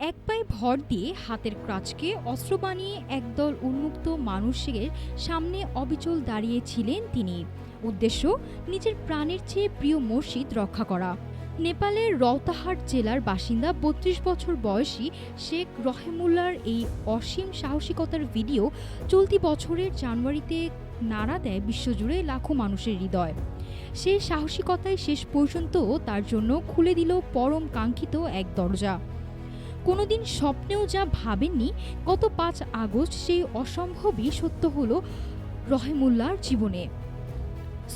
এক পায়ে ভর দিয়ে হাতের ক্রাচকে অস্ত্র বানিয়ে একদল উন্মুক্ত মানুষের সামনে অবিচল দাঁড়িয়েছিলেন তিনি। উদ্দেশ্য নিজের প্রাণের চেয়ে প্রিয় মসজিদ রক্ষা করা। নেপালের রওতাহাট জেলার বাসিন্দা ৩২ বছর বয়সী শেখ রহেমুল্লাহর এই অসীম সাহসিকতার ভিডিও চলতি বছরের জানুয়ারিতে নাড়া দেয় বিশ্বজুড়ে লাখো মানুষের হৃদয়। সেই সাহসিকতায় শেষ পর্যন্ত তার জন্য খুলে দিল পরম কাঙ্ক্ষিত এক দরজা। কোনোদিন স্বপ্নেও যা ভাবেননি, গত ৫ আগস্ট সেই অসম্ভবই সত্য হলো রহেমুল্লাহর জীবনে।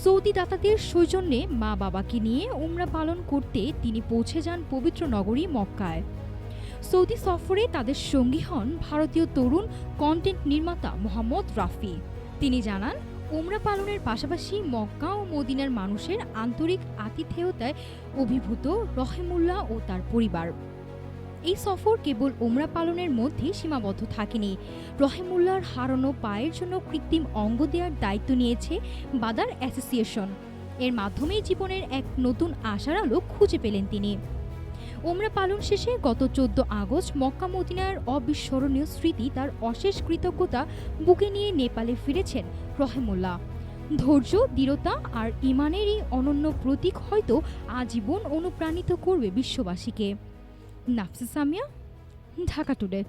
সৌদি দাতাদের সৌজন্যে মা বাবাকে নিয়ে উমরা পালন করতে তিনি পৌঁছে যান পবিত্র নগরী মক্কায়। সৌদি সফরে তাদের সঙ্গী হন ভারতীয় তরুণ কন্টেন্ট নির্মাতা মোহাম্মদ রাফি। তিনি জানান, উমরা পালনের পাশাপাশি মক্কা ও মদিনার মানুষের আন্তরিক আতিথেয়তায় অভিভূত রহেমুল্লাহ ও তার পরিবার। এই সফর কেবল উমরা পালনের মধ্যেই সীমাবদ্ধ থাকেনি। রহেমুল্লাহর হারানো পায়ের জন্য কৃত্রিম অঙ্গ দেওয়ার দায়িত্ব নিয়েছে বাদার অ্যাসোসিয়েশন। এর মাধ্যমেই জীবনের এক নতুন আশার আলো খুঁজে পেলেন তিনি। উমরা পালন শেষে গত ১৪ আগস্ট মক্কা মদিনার অবিস্মরণীয় স্মৃতি, তার অশেষ কৃতজ্ঞতা বুকে নিয়ে নেপালে ফিরেছেন রহেমুল্লাহ। ধৈর্য, দৃঢ়তা আর ঈমানের এই অনন্য প্রতীক হয়তো আজীবন অনুপ্রাণিত করবে বিশ্ববাসীকে। নাফসা সামিয়া, ঢাকা টুডে।